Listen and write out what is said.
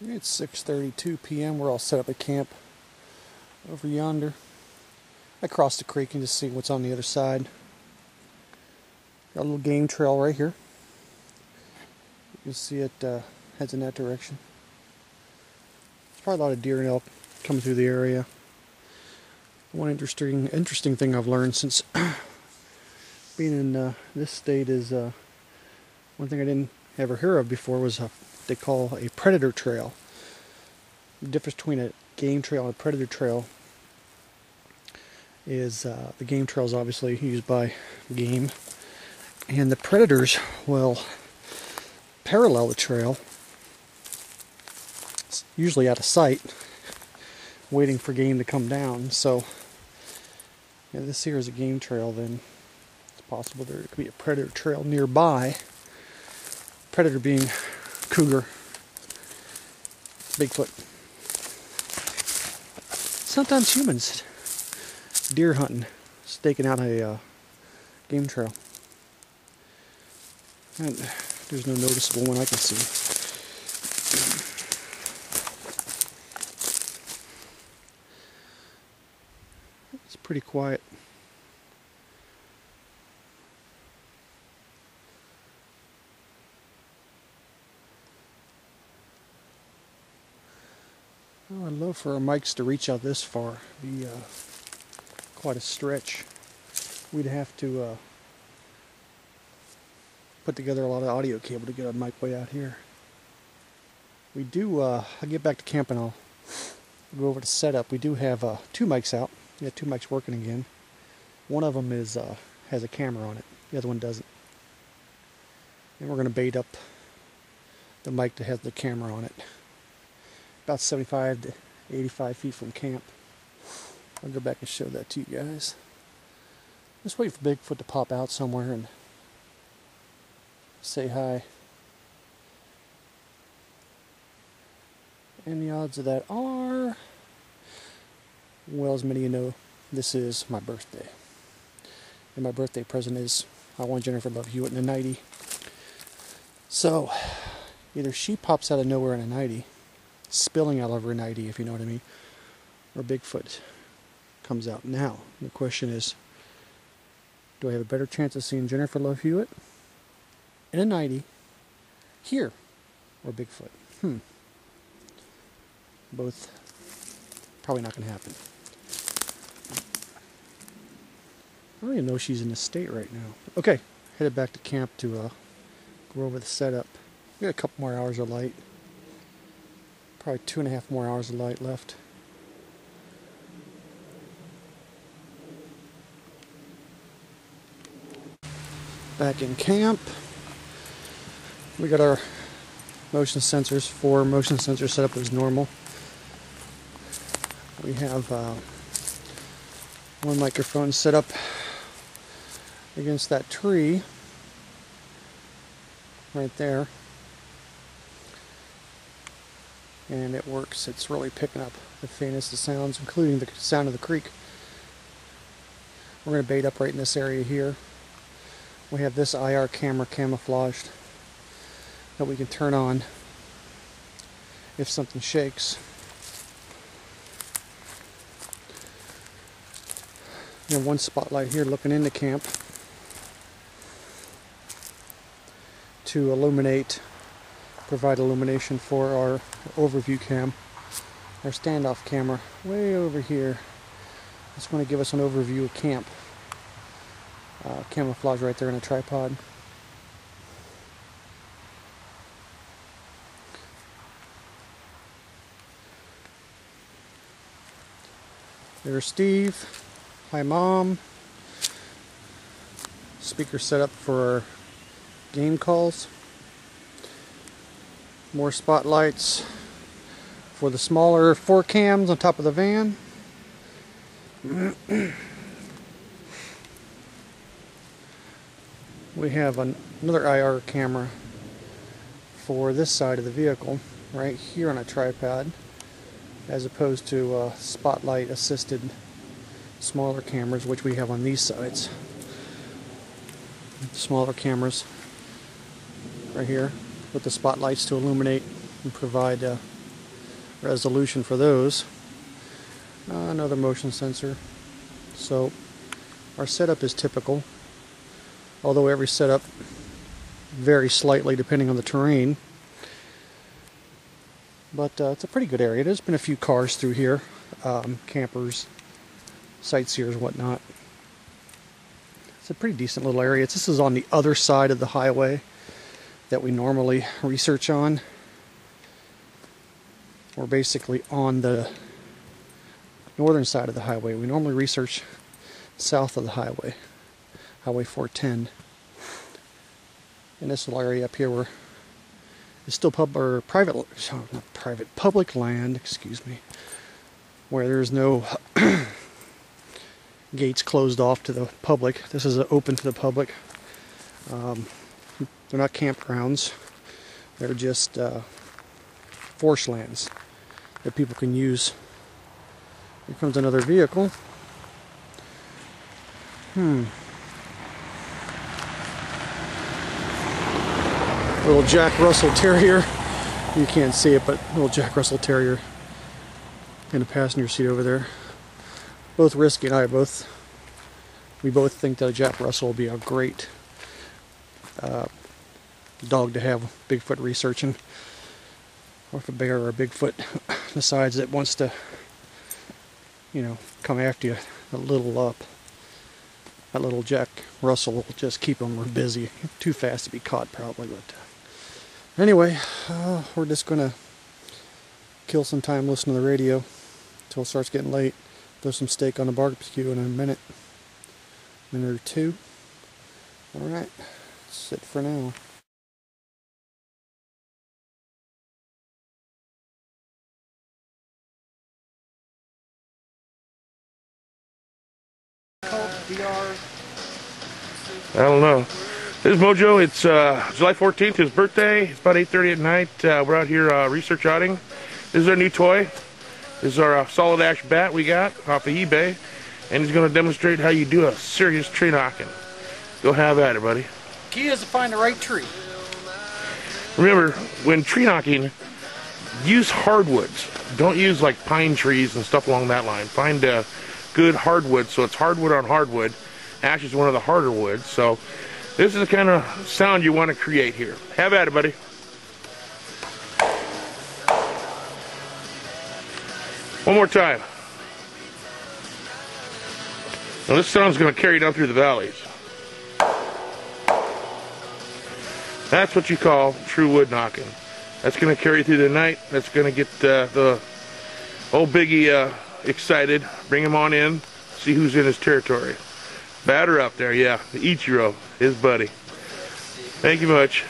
It's 6:32 p.m. We're all set up at camp over yonder. I crossed the creek and just see what's on the other side. Got a little game trail right here. You see it heads in that direction. There's probably a lot of deer and elk coming through the area. One interesting thing I've learned since being in this state is one thing I didn't ever hear of before was they call a predator trail. The difference between a game trail and a predator trail is the game trail is obviously used by game, and the predators will parallel the trail. It's usually out of sight, waiting for game to come down. So if this here is a game trail, then it's possible there could be a predator trail nearby. Predator being cougar, Bigfoot. Sometimes humans deer hunting, staking out a game trail. And there's no noticeable one I can see. It's pretty quiet. Oh, I'd love for our mics to reach out this far. It'd be quite a stretch. We'd have to put together a lot of audio cable to get our mic way out here. We do, I'll get back to camp and I'll go over to setup. We do have 2 mics out. We got 2 mics working again. One of them is has a camera on it. The other one doesn't. And we're going to bait up the mic that has the camera on it. About 75 to 85 feet from camp. I'll go back and show that to you guys. Just wait for Bigfoot to pop out somewhere and say hi. And the odds of that are, well, as many of you know, this is my birthday. And my birthday present is I want Jennifer Love Hewitt in a 90. So, either she pops out of nowhere in a 90, spilling out of her 90, if you know what I mean, or Bigfoot comes out now. The question is, do I have a better chance of seeing Jennifer Love Hewitt in a 90 here, or Bigfoot? Both probably not going to happen. I don't even know she's in the state right now. Okay, headed back to camp to go over the setup. We got a couple more hours of light. Probably 2.5 more hours of light left. Back in camp. We got our motion sensors, 4 motion sensors set up as normal. We have one microphone set up against that tree right there. And it works. It's really picking up the faintest of sounds, including the sound of the creek. We're going to bait up right in this area here. We have this IR camera camouflaged that we can turn on if something shakes. And one spotlight here looking into camp to illuminate, provide illumination for our overview cam, our standoff camera way over here. It's going to give us an overview of camp. Camouflage right there in a tripod. There's Steve. Hi, Mom. Speaker set up for game calls. More spotlights for the smaller 4 cams on top of the van. We have another IR camera for this side of the vehicle, right here on a tripod, as opposed to spotlight assisted smaller cameras, which we have on these sides. Smaller cameras right here with the spotlights to illuminate and provide resolution for those. Another motion sensor. So our setup is typical, although every setup varies slightly depending on the terrain. But it's a pretty good area. There's been a few cars through here, campers, sightseers, whatnot. It's a pretty decent little area. This is on the other side of the highway that we normally research on. We're basically on the northern side of the highway. We normally research south of the highway, Highway 410. In this little area up here, where it's still public land, excuse me, where there's no gates closed off to the public. This is open to the public. They're not campgrounds. They're just forest lands that people can use. Here comes another vehicle. Little Jack Russell Terrier. You can't see it, but little Jack Russell Terrier in the passenger seat over there. Both Risky and I we both think that a Jack Russell will be a great dog to have Bigfoot researching. Or if a bear or a Bigfoot decides that wants to, you know, come after you, that little Jack Russell will just keep them busy. Too fast to be caught, probably. But anyway, we're just gonna kill some time listening to the radio until it starts getting late. Throw some steak on the barbecue in a minute or two. All right, that's it for now. I don't know. This is Mojo. It's July 14th, his birthday. It's about 8:30 at night. We're out here research yachting. This is our new toy. This is our solid ash bat we got off of eBay. And he's going to demonstrate how you do a serious tree knocking. Go have at it, buddy. Key is to find the right tree. Remember, when tree knocking, use hardwoods. Don't use like pine trees and stuff along that line. Find good hardwood, so it's hardwood on hardwood. Ash is one of the harder woods, so this is the kind of sound you want to create here. Have at it, buddy. One more time. Now this sound's going to carry down through the valleys. That's what you call true wood knocking. That's going to carry through the night. That's going to get the old Biggie excited. Bring him on in. See who's in his territory. Batter up there, yeah. Ichiro, his buddy. Thank you much.